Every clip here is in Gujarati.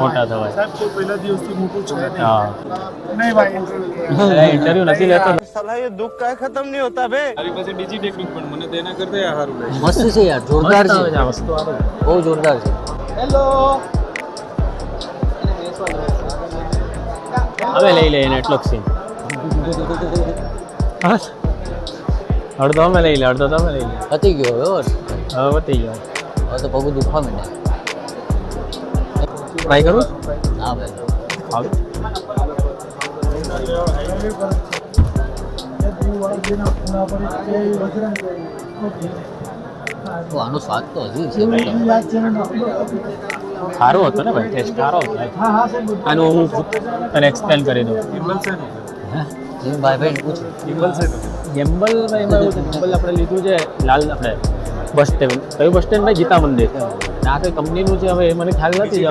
મોટા થવાય ઇન્ટરવ્યુ નથી લેતો दुख का खत्म नहीं होता बे મારી પાસે ડીજી ટેકનિક પણ મને તેના કરતા સારું લાગે મસ્ત છે યાર, જોરદાર છે, આ વસ્તુ આવે બહુ જોરદાર છે. હવે લઈ લઈએ એટલો સીન અડધો અમે લઈ લે અડધો તમે લઈ લે પતી ગયો હવે પતી ગયો હવે તો પગું દુખવા માંડે. ટ્રાય કરું હા ભાઈ, આવે તો આનો સ્વાદ તો હજી છે. સારો હતો ને ભાઈ, ટેસ્ટ સારો હતો આનું હું તને એક્સપ્લેન કરી દઉં. જીમ ભાઈ પૂછો. ગેમ્બલ ભાઈ એમાં એવું છે, ગેમ્બલ આપણે લીધું છે લાલ આપણે બસ સ્ટેન્ડ, કયું બસ સ્ટેન્ડ ભાઈ? ગીતા મંદિર. આ કઈ કંપનીનું છે હવે એ મને ખ્યાલ નથી,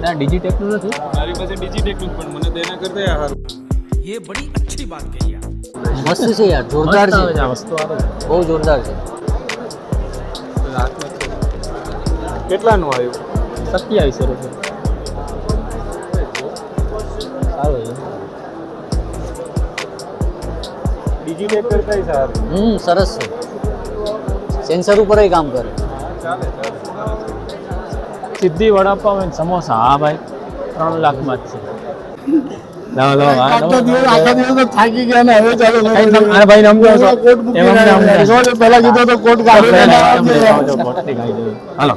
ના ડિજીટેકનું નથી. મારી પાસે ડીજી ટેકનિક પણ મને તેના કરતા સારું ये बड़ी अच्छी बात कही आप મસ્ત છે યાર, જોરદાર છે, આ વસ્તુ આવે બહુ જોરદાર છે. કેટલાનું આવ્યું 2700 રૂપિયા. સારું છે. ડીજી ટેક કરતા સારું સરસ છે. સેન્સર ઉપર કામ કરે. સિદ્ધિ વડાપાવ અને સમોસા, હા ભાઈ 3 લાખમાં જ છે. લાવો લાવો આખા દિવસ થાકી ગયા ને હવે ચાલો અરે ભાઈ નામ જો કોટ બુક પહેલા કીધો તો કોટ કાઢી હાલો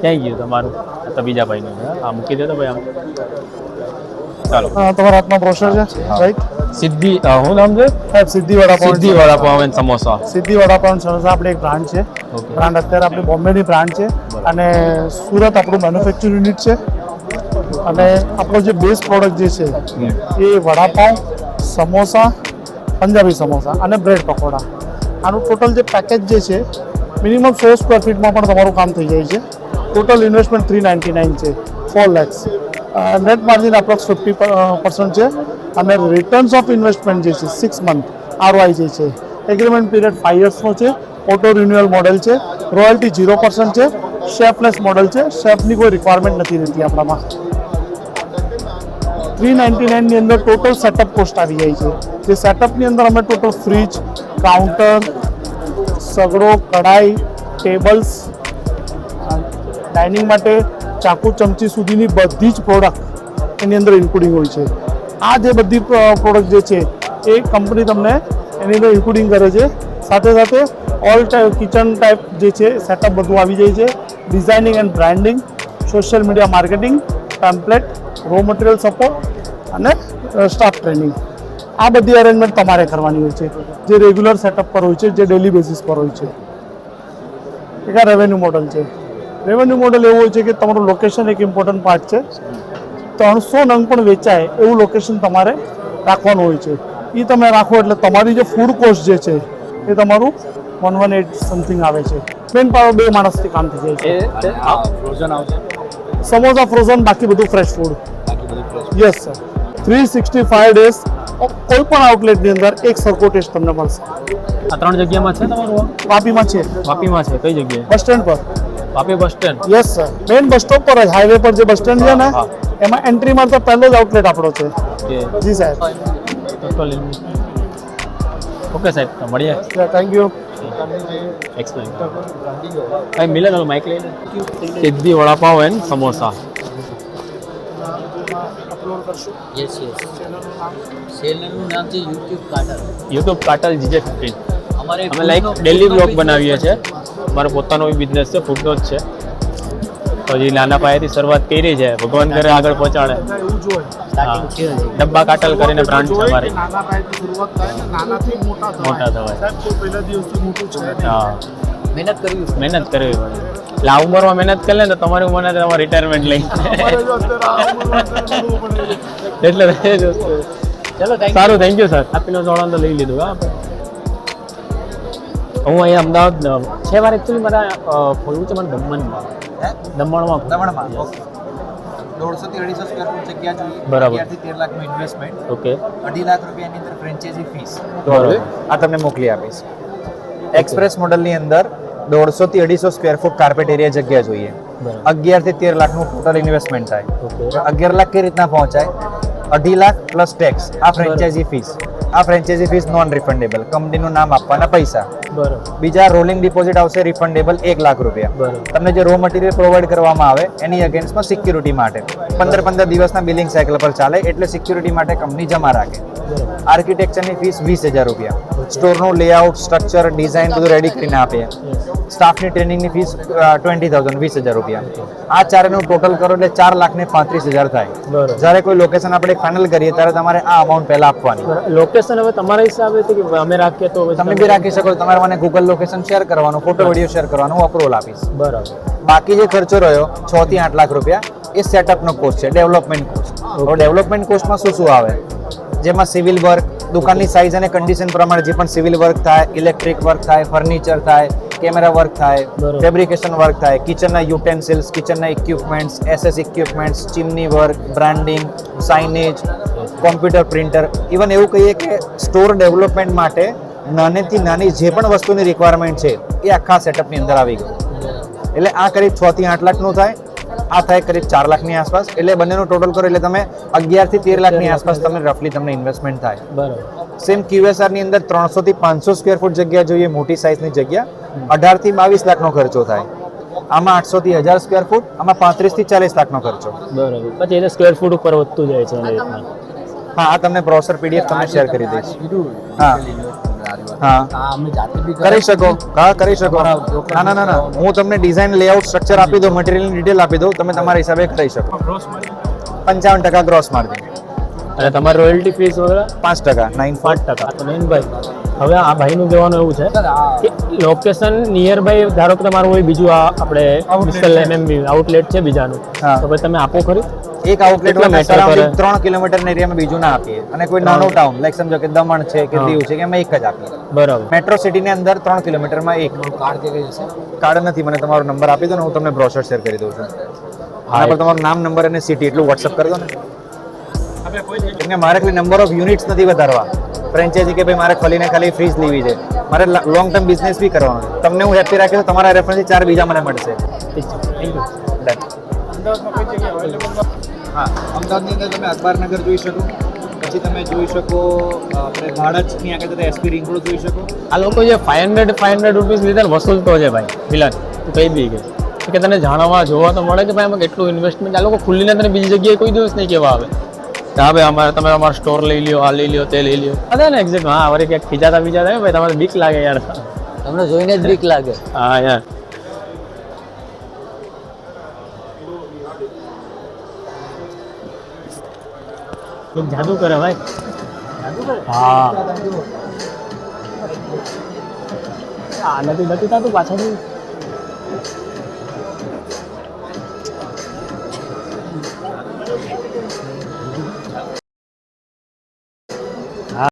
ક્યાં ગયું તમારું? તો બીજા ભાઈનું હા મૂકી દે તો ભાઈ આમ ચાલો. તમારા હાથમાં બ્રોશર છે રાઈટ? સિદ્ધિ હું નામ છે? સિદ્ધિ વડાપાવ. સિદ્ધિ વડાપાવ અને સમોસા. સિદ્ધિ વડાપાવ સમોસા આપણે એક બ્રાન્ડ છે. બ્રાન્ડ અત્યારે આપણી બોમ્બેની બ્રાન્ડ છે અને સુરત આપણું મેન્યુફેક્ચર યુનિટ છે. અને આપણો જે બેઝ પ્રોડક્ટ જે છે એ વડાપાવ, સમોસા, પંજાબી સમોસા અને બ્રેડ પકોડા. આનું ટોટલ જે પેકેજ જે છે મિનિમમ 100 સ્ક્વેર ફીટમાં પણ તમારું કામ થઈ જાય છે. ટોટલ ઇન્વેસ્ટમેન્ટ 399 છે, 4 lakhs. નેટ માર્જિન અપ્રોક્સ 50% છે અને રિટર્ન્સ ઓફ ઇન્વેસ્ટમેન્ટ જે છે 6 month ROI જે છે. એગ્રીમેન્ટ પીરિયડ 5 yearsનો છે. ઓટો રિન્યુઅલ મોડેલ છે. રોયલ્ટી 0% છે. શેફલેસ મોડેલ છે. શેફની કોઈ રિક્વાયરમેન્ટ નથી રહેતી આપણામાં. 399 ની અંદર ટોટલ સેટઅપ કોસ્ટ આવી જાય છે. જે સેટઅપની અંદર અમે ટોટલ ફ્રીજ, કાઉન્ટર, સગડો, કઢાઈ, ટેબલ્સ, ડાઇનિંગ માટે ચાકુ ચમચી સુધીની બધી જ પ્રોડક્ટ એની અંદર ઇન્ક્લુડિંગ હોય છે. આ જે બધી પ્રોડક્ટ જે છે એ કંપની તમને એની અંદર ઇન્ક્લુડિંગ કરે છે. સાથે સાથે ઓલ ટાઈપ કિચન ટાઈપ જે છે સેટઅપ બધું આવી જાય છે. Designing and branding, social media marketing, template, raw material support અને સ્ટાફ ટ્રેનિંગ. આ બધી અરેન્જમેન્ટ તમારે કરવાની હોય છે જે રેગ્યુલર સેટઅપ પર હોય છે, જે ડેલી બેસિસ પર હોય છે. એક આ રેવન્યુ મોડલ છે. રેવન્યુ મોડલ એવું હોય છે કે તમારું લોકેશન એક ઇમ્પોર્ટન્ટ પાર્ટ છે. 300 નંગ પણ વેચાય એવું લોકેશન તમારે રાખવાનું હોય છે. એ તમે રાખો એટલે તમારી જે ફૂડ કોસ્ટ જે છે એ તમારું 118 સમથિંગ આવે છે. મેન પાવર 2 માણસથી કામ થઈ જાય છે. ફ્રોઝન આવશે, સમોસા ફ્રોઝન, બાકી બધું fresh food. Yes sir. 365 days કોઈ પણ આઉટલેટની અંદર એક સરખો ટેસ્ટ તમને મળશે. આ 3 જગ્યામાં છે તમારું? વાપીમાં છે. વાપીમાં છે. કઈ જગ્યાએ? બસ સ્ટેન્ડ પર. Vapi bus stand. Yes sir. Main bus stop પર જ, હાઈવે પર જે બસ સ્ટેન્ડ છે ને એમાં એન્ટ્રી મારતા પહેલો જ આઉટલેટ આપણો છે. જી સાહેબ. ઓકે સાહેબ, તો મળીએ. Thank you. એક્સપ્લેન ભાઈ મિલન માઇક લઈ લે. Siddhi vada pav and samosa. Yes yes. ચેનલનું નામ છે યુટ્યુબ કાટલ GJ15. અમારે અમે લાઈક ડેલી બ્લોગ બનાવીએ છીએ. અમારો પોતાનો બિઝનેસ છે, ફૂડનો જ છે. તો હજી નાના પાયેથી શરૂઆત કરી છે, ભગવાન કરે આગળ પહોંચાડે. સ્ટાર્ટિંગ છે હજી. ડબ્બા કાટલ કરીને બ્રાન્ડ છે અમારી. નાના પાયેથી શરૂઆત થાય ને નાનાથી મોટા મોટા થવાય. સાહેબ કોઈ પહેલા દિવસથી મોટું છે નહીં. હા, મહેનત કરવી પડે. મહેનત કરવી પડે. એટલે આ ઉંમરમાં મહેનત કરી લે ને તો તમારી ઉંમરના તમારે રિટાયરમેન્ટ લઈ એટલે એ જ વસ્તુ. ચલો સારું, થેન્ક યુ સર. આપીનો જોડાણ તો લઈ લીધું. હા, હું અહીંયા અમદાવાદ છે વાર એકચ્યુઅલી મારે ખોલવું છે મને દમણમાં. દમણમાં 150 થી 250 સ્ક્વેર ફૂટ જગ્યા જોઈએ. બરાબર. 11 થી 13 લાખનું ઇન્વેસ્ટમેન્ટ. ઓકે, 2.5 લાખ રૂપિયાની અંદર ફ્રેન્ચાઇઝી ફીસ. બરાબર. આ તમને મોકલી આપીશ. એક્સપ્રેસ મોડલની અંદર 150 થી 250 સ્ક્વેર ફૂટ કાર્પેટ એરિયા જગ્યા જોઈએ. બરાબર 11 થી 13 લાખનું ટોટલ ઇન્વેસ્ટમેન્ટ થાય. ઓકે 11 લાખ કઈ રીતના પહોંચાય? 2.5 લાખ પ્લસ ટેક્સ. આ ફ્રેન્ચાઇઝી ફીસ. આ ફ્રેન્ચાઇઝી ફીસ નોન રિફંડેબલ, કંપનીનું નામ આપવાના પૈસા. બરાબર બીજા રોલિંગ ડિપોઝિટ આવશે રિફંડેબલ 1 લાખ રૂપિયા. બરાબર તમને જે રો મટીરિયલ પ્રોવાઈડ કરવામાં આવે એની અગેન્સ્ટમાં સિક્યુરિટી માટે 15 દિવસના બિલિંગ સાયકલ પર ચાલે એટલે સિક્યુરિટી માટે કંપની જમા રાખે. આર્કિટેક્ચરની ફીસ 20,000 રૂપિયા. સ્ટોરનું લેઆઉટ, સ્ટ્રક્ચર, ડિઝાઇન બધું રેડી કરીને આપીએ. સ્ટાફની ટ્રેનિંગની ફીસ 20,000 20,000 રૂપિયા. આ ચારેનું ટોટલ કરો એટલે 4,35,000 થાય. બરાબર જ્યારે કોઈ લોકેશન આપણે ફાઇનલ કરીએ ત્યારે તમારે આ અમાઉન્ટ પહેલા આપવાની. લોકેશન હવે તમારા હિસાબે કે અમે રાખીએ તો તમે બી રાખી શકો. તમારે મને ગૂગલ લોકેશન શેર કરવાનું, ફોટો વિડીયો શેર કરવાનું, હું અપ્રુવલ આપીશ. બરાબર બાકી જે ખર્ચો રહ્યો 6 થી 8 લાખ રૂપિયા એ સેટઅપનો કોસ્ટ છે, ડેવલપમેન્ટ કોસ્ટ. તો ડેવલપમેન્ટ કોસ્ટમાં શું શું આવે? જેમાં સિવિલ વર્ક, દુકાનની સાઇઝ અને કન્ડિશન પ્રમાણે જે પણ સિવિલ વર્ક થાય, ઇલેક્ટ્રિક વર્ક થાય, ફર્નિચર થાય, કેમેરા વર્ક થાય, બરાબર. ફેબ્રિકેશન વર્ક થાય, કિચનના યુટેન્સિલ્સ, કિચનના equipments, SS equipments, chimney work, branding, signage, computer printer, even એવું કહીએ કે સ્ટોર ડેવલપમેન્ટ માટે નાનેથી નાની જે પણ વસ્તુની રિક્વાયરમેન્ટ છે એ આખા સેટઅપની અંદર આવી ગયું. એટલે આ કરીબ 6 થી 8 લાખનું થાય, આ થાય કરીબ 4 લાખની આસપાસ. એટલે બંનેનું ટોટલ કરો એટલે તમે 11 થી 13 લાખની આસપાસ તમે રફલી તમને ઇન્વેસ્ટમેન્ટ થાય. બરાબર સેમ QSR ની અંદર 300 થી 500 સ્ક્વેર ફૂટ જગ્યા જોઈએ, મોટી સાઇઝની જગ્યા 18 થી 22 લાખનો ખર્ચો થાય. આમાં 800 થી 1000 સ્ક્વેર ફૂટ, આમાં 35 થી 40 લાખનો ખર્ચો. બરાબર પછી એને સ્ક્વેર ફૂટ ઉપર વધતું જાય છે એની રીતના. હા, આ તમને બ્રોશર PDF તમને શેર કરી દઈશ. હા હા કરી શકો. હા કરી શકો. ના ના ના ના, હું તમને ડિઝાઇન, લેઆઉટ, સ્ટ્રક્ચર આપી દઉં, મટીરિયલની ડિટેલ આપી દઉં, તમે તમારા હિસાબે કરી શકો. 55% ગ્રોસ માર્જિન. અને તમારી રોયલ્ટી ફીસ વગેરે 5%, 9.5%. તો નયનભાઈ હવે આ ભાઈનું કહેવાનું એવું છે કે લોકેશન નિયર બાય ધારો કે તમારું હોય બીજું આ આપણે વિશાલ MMB આઉટલેટ છે બીજાનું, હા. તો ભાઈ તમે આપો ખરી? એક આઉટલેટ કેટલા meter કરે? 3 કિલોમીટરના એરિયામાં બીજું ના આપીએ. અને કોઈ નાનો ટાઉન લાઈક સમજો કે દમણ છે કે દીવ છે કે એમાં એક જ આપીએ. બરાબર મેટ્રો સિટીની અંદર 3 કિલોમીટરમાં એક. કાર્ડ નથી, મને તમારો નંબર આપી દો ને હું તમને બ્રોશર શેર કરી દઉં છું. આના પર તમારું નામ, નંબર અને સિટી એટલું વોટ્સઅપ કરી દો ને. કેમ કે મારે ખાલી નંબર ઓફ યુનિટ્સ નથી વધારવા ફ્રેન્ચાઇઝી કે ભાઈ મારે ખાલી ફ્રીજ લેવી છે, મારે લોંગ ટર્મ બિઝનેસ બી કરવાનો છે. તમને હું હેપી રાખીશ, તમારા રેફરન્સથી 4 બીજા મને મળશે. ઠીક છે, થેન્ક યુ. હા, અમદાવાદની અંદર તમે અખબારનગર જોઈ શકો, પછી તમે જોઈ શકો આપણે ભાડજની આગળ જતા SP રિંગ રોડ જોઈ શકો. આ લોકો જે 500 રૂપીસ લીધા ને વસૂલતો છે ભાઈ વિલાન, તું કહી દઈ કે તને જાણવા જોવા તો મળે કે ભાઈ આમાં કેટલું ઇન્વેસ્ટમેન્ટ. આ લોકો ખુલ્લીને તને બીજી જગ્યાએ કોઈ દિવસ નહીં કહેવા આવે કે હા ભાઈ અમારે તમે અમારો સ્ટોર લઈ લ્યો, આ લઈ લ્યો, તે લઈ લ્યો. અરે ને એક્ઝેક્ટ. હા, વળી ક્યાંક ખીજાતા બીજાતા ભાઈ તમારે બીક લાગે યાર. તમને જોઈને જ બીક લાગે. હા યાર. જાદુ કરે ભાઈ, હા. નથી થતું પાછળથી.